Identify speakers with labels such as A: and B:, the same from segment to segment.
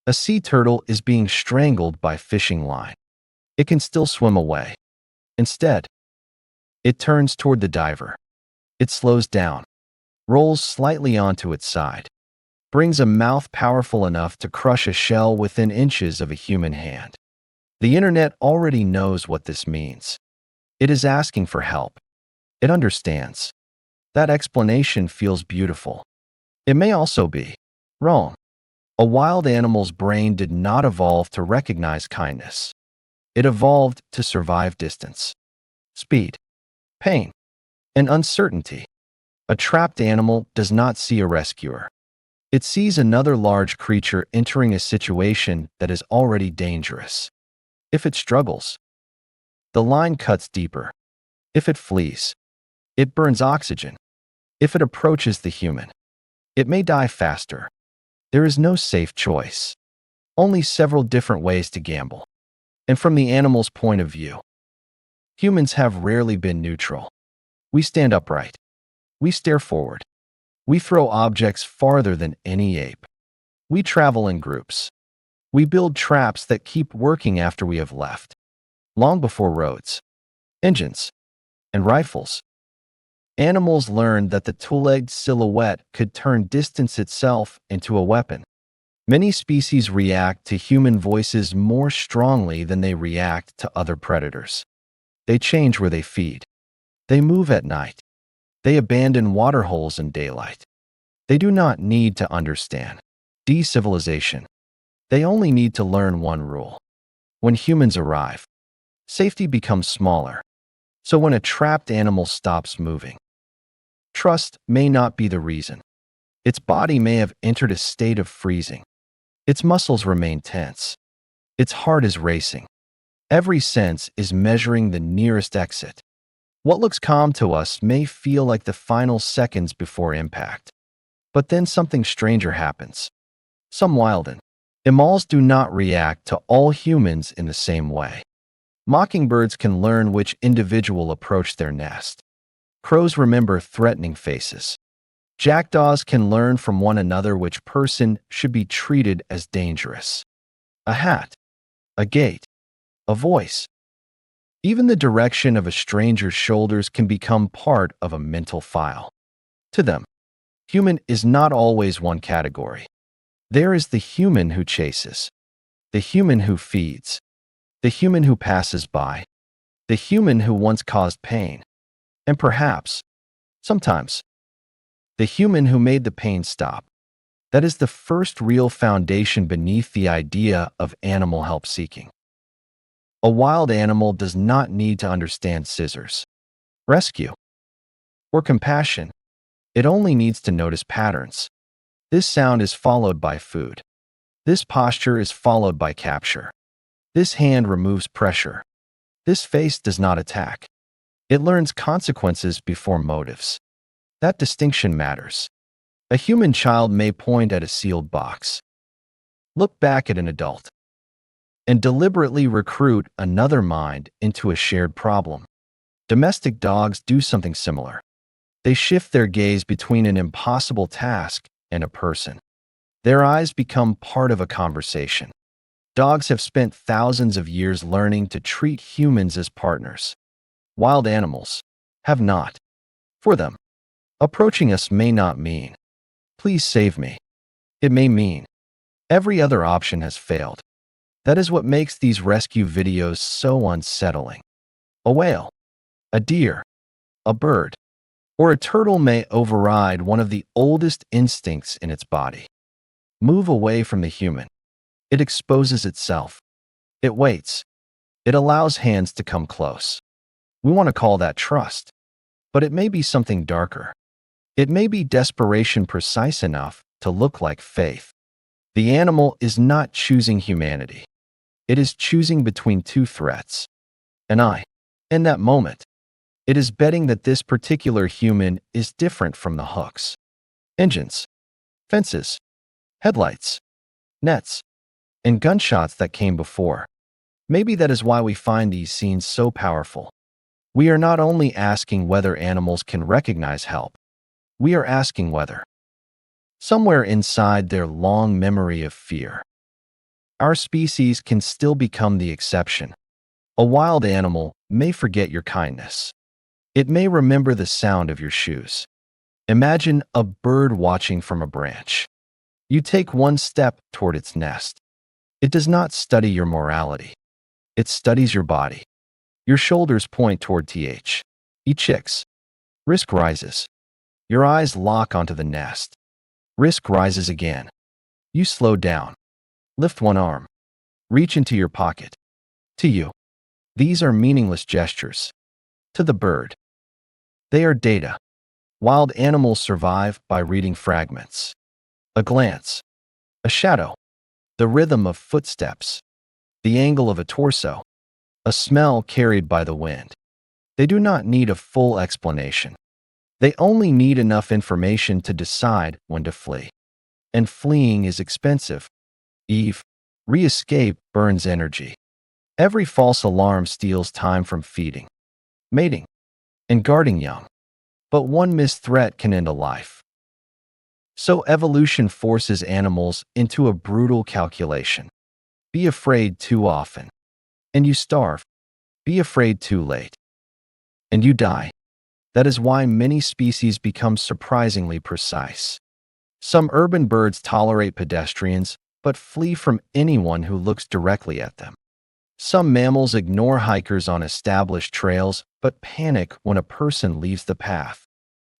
A: A sea turtle is being strangled by fishing line. It can still swim away. Instead, it turns toward the diver. It slows down, rolls slightly onto its side, brings a mouth powerful enough to crush a shell within inches of a human hand. The internet already knows what this means. It is asking for help. It understands. That explanation feels beautiful. It may also be wrong. A wild animal's brain did not evolve to recognize kindness. It evolved to survive distance, speed, pain, and uncertainty. A trapped animal does not see a rescuer. It sees another large creature entering a situation that is already dangerous. If it struggles, the line cuts deeper. If it flees, it burns oxygen. If it approaches the human, it may die faster. There is no safe choice, only several different ways to gamble. And from the animal's point of view, humans have rarely been neutral. We stand upright. We stare forward. We throw objects farther than any ape. We travel in groups. We build traps that keep working after we have left, long before roads, engines, and rifles. Animals learned that the two-legged silhouette could turn distance itself into a weapon. Many species react to human voices more strongly than they react to other predators. They change where they feed. They move at night. They abandon water holes in daylight. They do not need to understand de-civilization. They only need to learn one rule. When humans arrive, safety becomes smaller. So when a trapped animal stops moving, trust may not be the reason. Its body may have entered a state of freezing. Its muscles remain tense. Its heart is racing. Every sense is measuring the nearest exit. What looks calm to us may feel like the final seconds before impact. But then something stranger happens. Some wilden. Animals do not react to all humans in the same way. Mockingbirds can learn which individual approached their nest. Crows remember threatening faces. Jackdaws can learn from one another which person should be treated as dangerous. A hat, a gait, a voice. Even the direction of a stranger's shoulders can become part of a mental file. To them, human is not always one category. There is the human who chases, the human who feeds, the human who passes by, the human who once caused pain, and perhaps, sometimes, the human who made the pain stop. That is the first real foundation beneath the idea of animal help seeking. A wild animal does not need to understand scissors, rescue, or compassion. It only needs to notice patterns. This sound is followed by food. This posture is followed by capture. This hand removes pressure. This face does not attack. It learns consequences before motives. That distinction matters. A human child may point at a sealed box, look back at an adult, and deliberately recruit another mind into a shared problem. Domestic dogs do something similar. They shift their gaze between an impossible task and a person. Their eyes become part of a conversation. Dogs have spent thousands of years learning to treat humans as partners. Wild animals have not. For them, approaching us may not mean, "Please save me." It may mean, "Every other option has failed." That is what makes these rescue videos so unsettling. A whale, a deer, a bird, or a turtle may override one of the oldest instincts in its body. Move away from the human. It exposes itself. It waits. It allows hands to come close. We want to call that trust, but it may be something darker. It may be desperation precise enough to look like faith. The animal is not choosing humanity. It is choosing between two threats. And in that moment, it is betting that this particular human is different from the hooks, engines, fences, headlights, nets, and gunshots that came before. Maybe that is why we find these scenes so powerful. We are not only asking whether animals can recognize help, we are asking whether, somewhere inside their long memory of fear, Our species can still become the exception. A wild animal may forget your kindness. It may remember the sound of your shoes. Imagine a bird watching from a branch. You take one step toward its nest. It does not study your morality. It studies your body. Your shoulders point toward chicks. Risk rises. Your eyes lock onto the nest. Risk rises again. You slow down. Lift one arm. Reach into your pocket. To you, these are meaningless gestures. To the bird, they are data. Wild animals survive by reading fragments. A glance, a shadow, the rhythm of footsteps, the angle of a torso, a smell carried by the wind. They do not need a full explanation. They only need enough information to decide when to flee. And fleeing is expensive. Re-escape burns energy. Every false alarm steals time from feeding, mating, and guarding young. But one missed threat can end a life. So evolution forces animals into a brutal calculation. Be afraid too often, and you starve. Be afraid too late, and you die. That is why many species become surprisingly precise. Some urban birds tolerate pedestrians, but flee from anyone who looks directly at them. Some mammals ignore hikers on established trails, but panic when a person leaves the path.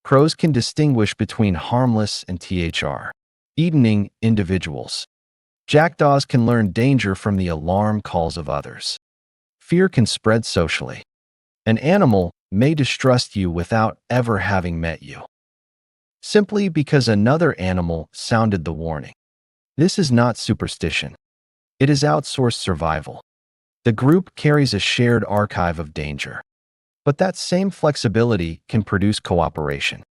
A: Crows can distinguish between harmless and eating individuals. Jackdaws can learn danger from the alarm calls of others. Fear can spread socially. An animal may distrust you without ever having met you, simply because another animal sounded the warning. This is not superstition. It is outsourced survival. The group carries a shared archive of danger. But that same flexibility can produce cooperation.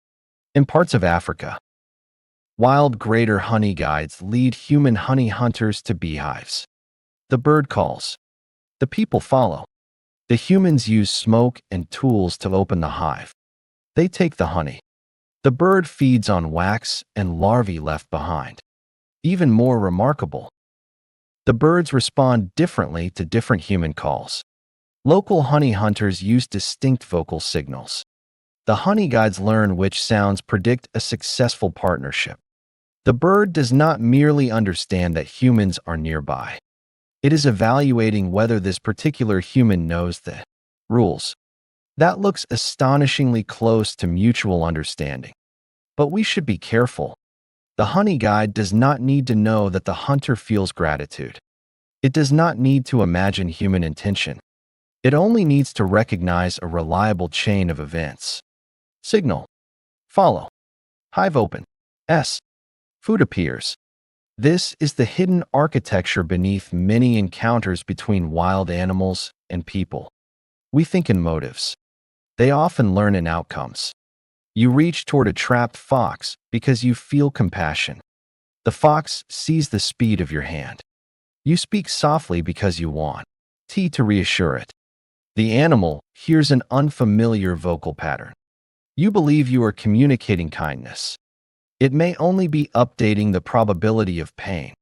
A: In parts of Africa, wild greater honey guides lead human honey hunters to beehives. The bird calls. The people follow. The humans use smoke and tools to open the hive. They take the honey. The bird feeds on wax and larvae left behind. Even more remarkable, the birds respond differently to different human calls. Local honey hunters use distinct vocal signals. The honey guides learn which sounds predict a successful partnership. The bird does not merely understand that humans are nearby. It is evaluating whether this particular human knows the rules. That looks astonishingly close to mutual understanding. But we should be careful. The honey guide does not need to know that the hunter feels gratitude. It does not need to imagine human intention. It only needs to recognize a reliable chain of events. Signal. Follow. Hive open. Food appears. This is the hidden architecture beneath many encounters between wild animals and people. We think in motives. They often learn in outcomes. You reach toward a trapped fox because you feel compassion. The fox sees the speed of your hand. You speak softly because you want to reassure it. The animal hears an unfamiliar vocal pattern. You believe you are communicating kindness. It may only be updating the probability of pain.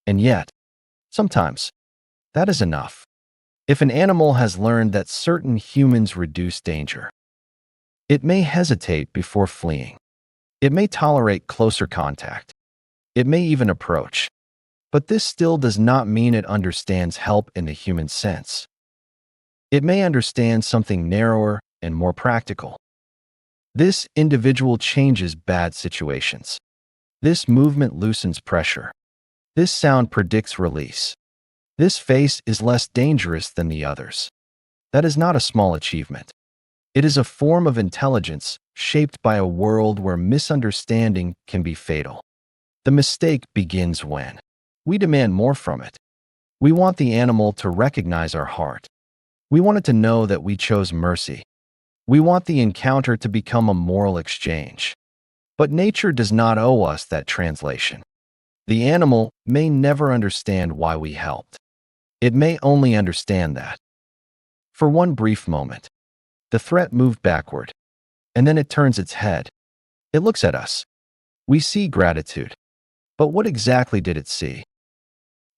A: And yet, sometimes, that is enough. If an animal has learned that certain humans reduce danger, it may hesitate before fleeing. It may tolerate closer contact. It may even approach. But this still does not mean it understands help in the human sense. It may understand something narrower and more practical. This individual changes bad situations. This movement loosens pressure. This sound predicts release. This face is less dangerous than the others. That is not a small achievement. It is a form of intelligence shaped by a world where misunderstanding can be fatal. The mistake begins when we demand more from it. We want the animal to recognize our heart. We want it to know that we chose mercy. We want the encounter to become a moral exchange. But nature does not owe us that translation. The animal may never understand why we helped. It may only understand that, for one brief moment, the threat moved backward, and then it turns its head. It looks at us. We see gratitude. But what exactly did it see?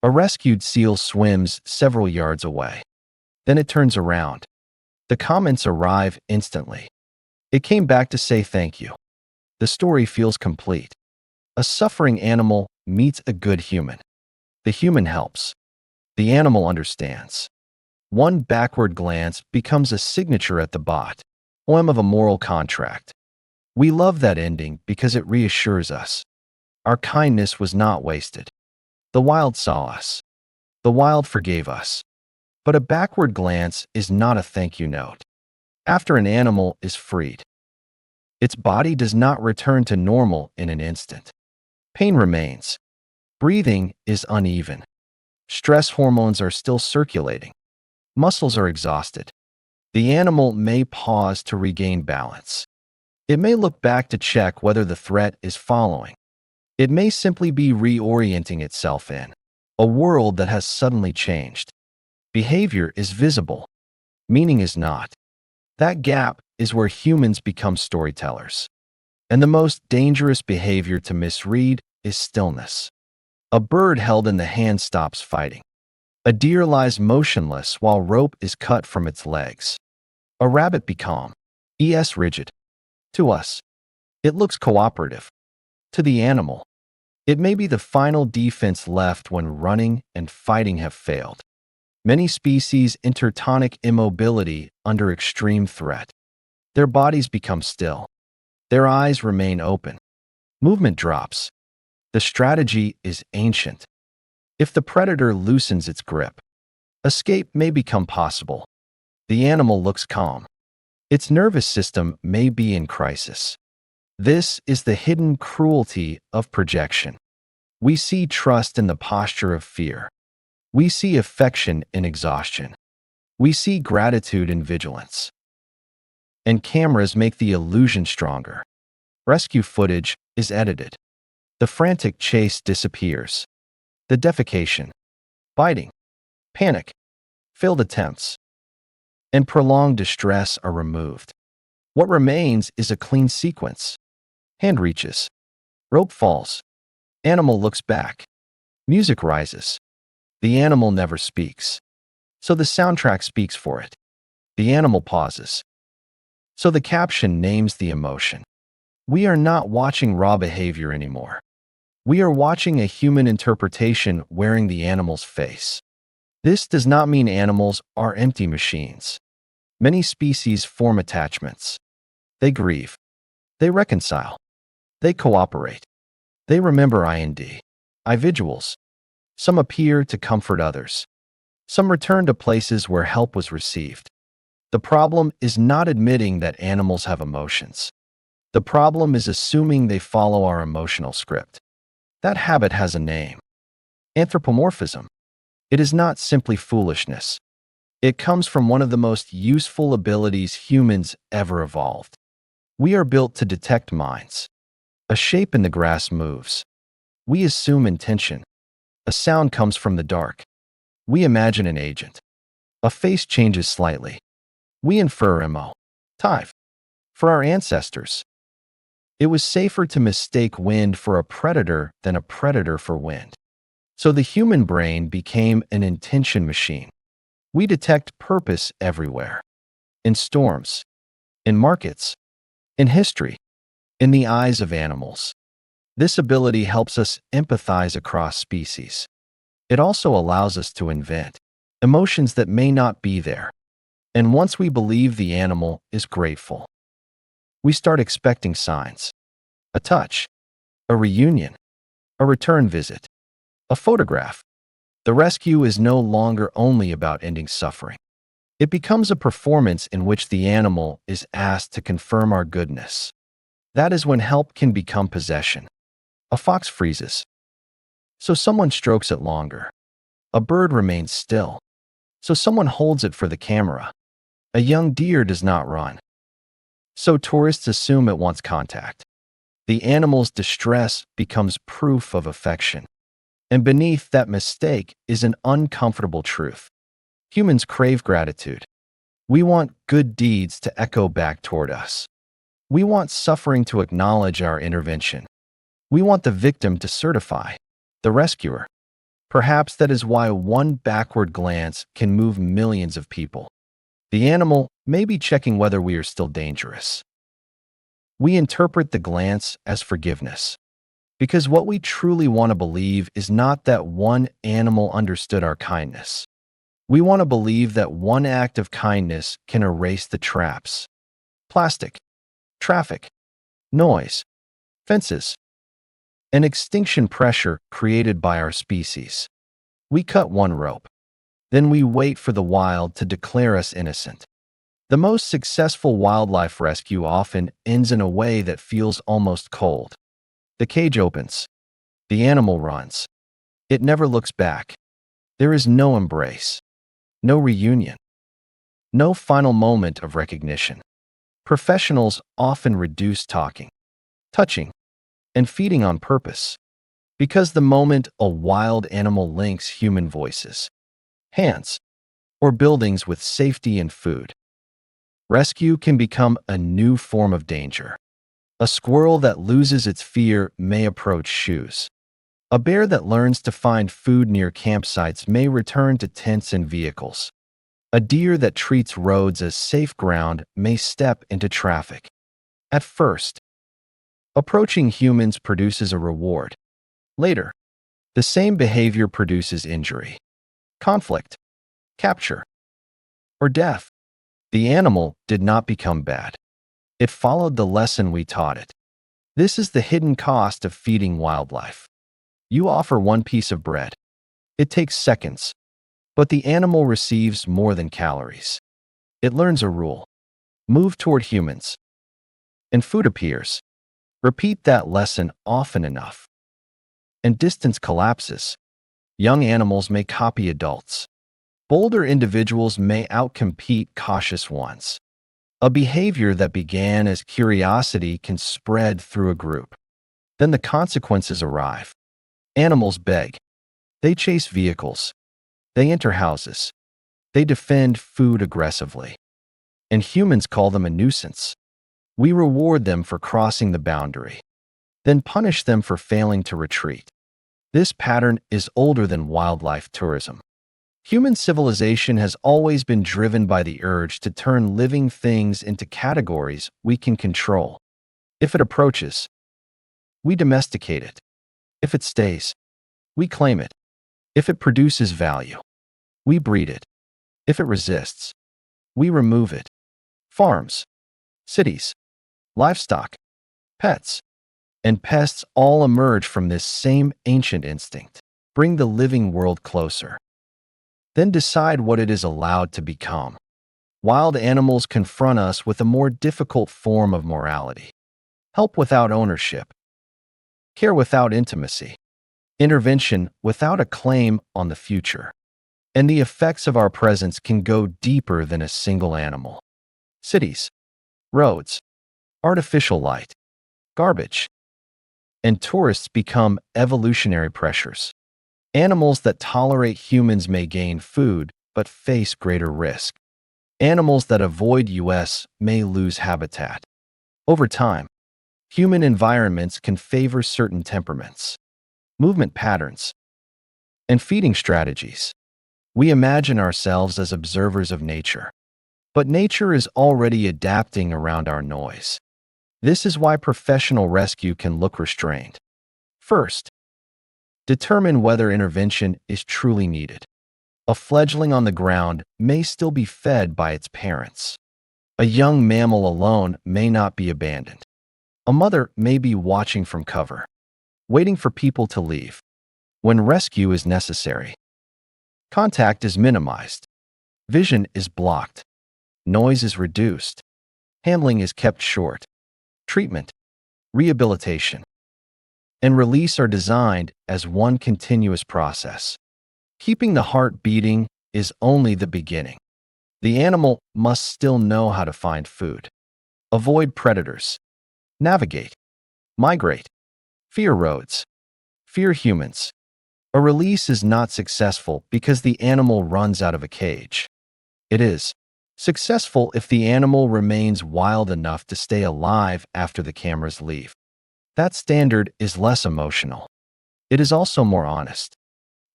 A: A rescued seal swims several yards away. Then it turns around. The comments arrive instantly. It came back to say thank you. The story feels complete. A suffering animal meets a good human. The human helps. The animal understands. One backward glance becomes a signature at the bottom of a moral contract. We love that ending because it reassures us. Our kindness was not wasted. The wild saw us. The wild forgave us. But a backward glance is not a thank you note. After an animal is freed, its body does not return to normal in an instant. Pain remains. Breathing is uneven. Stress hormones are still circulating. Muscles are exhausted. The animal may pause to regain balance. It may look back to check whether the threat is following. It may simply be reorienting itself in a world that has suddenly changed. Behavior is visible. Meaning is not. That gap is where humans become storytellers. And the most dangerous behavior to misread is stillness. A bird held in the hand stops fighting. A deer lies motionless while rope is cut from its legs. A rabbit be calm, rigid. To us, it looks cooperative. To the animal, it may be the final defense left when running and fighting have failed. Many species enter tonic immobility under extreme threat. Their bodies become still. Their eyes remain open. Movement drops. The strategy is ancient. If the predator loosens its grip, escape may become possible. The animal looks calm. Its nervous system may be in crisis. This is the hidden cruelty of projection. We see trust in the posture of fear. We see affection in exhaustion. We see gratitude in vigilance. And cameras make the illusion stronger. Rescue footage is edited. The frantic chase disappears. The defecation, biting, panic, failed attempts, and prolonged distress are removed. What remains is a clean sequence. Hand reaches. Rope falls. Animal looks back. Music rises. The animal never speaks. So the soundtrack speaks for it. The animal pauses. So the caption names the emotion. We are not watching raw behavior anymore. We are watching a human interpretation wearing the animal's face. This does not mean animals are empty machines. Many species form attachments. They grieve. They reconcile. They cooperate. They remember I vigils. Some appear to comfort others. Some return to places where help was received. The problem is not admitting that animals have emotions. The problem is assuming they follow our emotional script. That habit has a name. Anthropomorphism. It is not simply foolishness. It comes from one of the most useful abilities humans ever evolved. We are built to detect minds. A shape in the grass moves. We assume intention. A sound comes from the dark. We imagine an agent. A face changes slightly. We infer motive. For our ancestors, it was safer to mistake wind for a predator than a predator for wind. So the human brain became an intention machine. We detect purpose everywhere. In storms, in markets, in history, in the eyes of animals. This ability helps us empathize across species. It also allows us to invent emotions that may not be there. And once we believe the animal is grateful, we start expecting signs. A touch, a reunion, a return visit, a photograph. The rescue is no longer only about ending suffering. It becomes a performance in which the animal is asked to confirm our goodness. That is when help can become possession. A fox freezes, so someone strokes it longer. A bird remains still, so someone holds it for the camera. A young deer does not run, so tourists assume it wants contact. The animal's distress becomes proof of affection. And beneath that mistake is an uncomfortable truth. Humans crave gratitude. We want good deeds to echo back toward us. We want suffering to acknowledge our intervention. We want the victim to certify the rescuer. Perhaps that is why one backward glance can move millions of people. The animal may be checking whether we are still dangerous. We interpret the glance as forgiveness, because what we truly want to believe is not that one animal understood our kindness. We want to believe that one act of kindness can erase the traps: plastic, traffic, noise, fences, and extinction pressure created by our species. We cut one rope. Then we wait for the wild to declare us innocent. The most successful wildlife rescue often ends in a way that feels almost cold. The cage opens. The animal runs. It never looks back. There is no embrace, no reunion, no final moment of recognition. Professionals often reduce talking, touching, and feeding on purpose, because the moment a wild animal links human voices, hands, or buildings with safety and food, rescue can become a new form of danger. A squirrel that loses its fear may approach shoes. A bear that learns to find food near campsites may return to tents and vehicles. A deer that treats roads as safe ground may step into traffic. At first, approaching humans produces a reward. Later, the same behavior produces injury, conflict, capture, or death. The animal did not become bad. It followed the lesson we taught it. This is the hidden cost of feeding wildlife. You offer one piece of bread. It takes seconds, but the animal receives more than calories. It learns a rule: move toward humans, and food appears. Repeat that lesson often enough, and distance collapses. Young animals may copy adults. Bolder individuals may outcompete cautious ones. A behavior that began as curiosity can spread through a group. Then the consequences arrive. Animals beg. They chase vehicles. They enter houses. They defend food aggressively. And humans call them a nuisance. We reward them for crossing the boundary, then punish them for failing to retreat. This pattern is older than wildlife tourism. Human civilization has always been driven by the urge to turn living things into categories we can control. If it approaches, we domesticate it. If it stays, we claim it. If it produces value, we breed it. If it resists, we remove it. Farms, cities, livestock, pets, and pests all emerge from this same ancient instinct. Bring the living world closer. Then decide what it is allowed to become. Wild animals confront us with a more difficult form of morality: help without ownership, care without intimacy, intervention without a claim on the future. And the effects of our presence can go deeper than a single animal. Cities, roads, artificial light, garbage, and tourists become evolutionary pressures. Animals that tolerate humans may gain food, but face greater risk. Animals that avoid us may lose habitat. Over time, human environments can favor certain temperaments, movement patterns, and feeding strategies. We imagine ourselves as observers of nature, but nature is already adapting around our noise. This is why professional rescue can look restrained. First, determine whether intervention is truly needed. A fledgling on the ground may still be fed by its parents. A young mammal alone may not be abandoned. A mother may be watching from cover, waiting for people to leave. When rescue is necessary, contact is minimized, vision is blocked, noise is reduced, handling is kept short. Treatment, rehabilitation, and release are designed as one continuous process. Keeping the heart beating is only the beginning. The animal must still know how to find food, avoid predators, navigate, migrate, fear roads, fear humans. A release is not successful because the animal runs out of a cage. It is successful if the animal remains wild enough to stay alive after the cameras leave. That standard is less emotional. It is also more honest.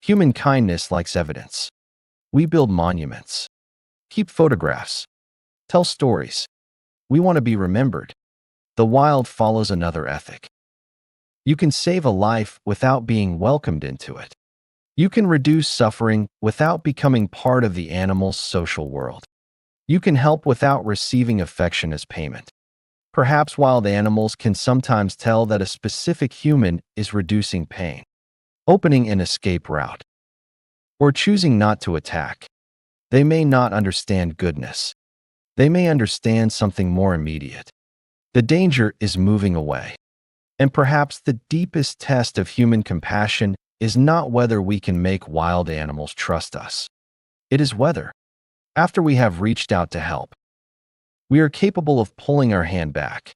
A: Human kindness likes evidence. We build monuments, keep photographs, tell stories. We want to be remembered. The wild follows another ethic. You can save a life without being welcomed into it. You can reduce suffering without becoming part of the animal's social world. You can help without receiving affection as payment. Perhaps wild animals can sometimes tell that a specific human is reducing pain, opening an escape route, or choosing not to attack. They may not understand goodness. They may understand something more immediate. The danger is moving away. And perhaps the deepest test of human compassion is not whether we can make wild animals trust us. It is whether, after we have reached out to help, we are capable of pulling our hand back.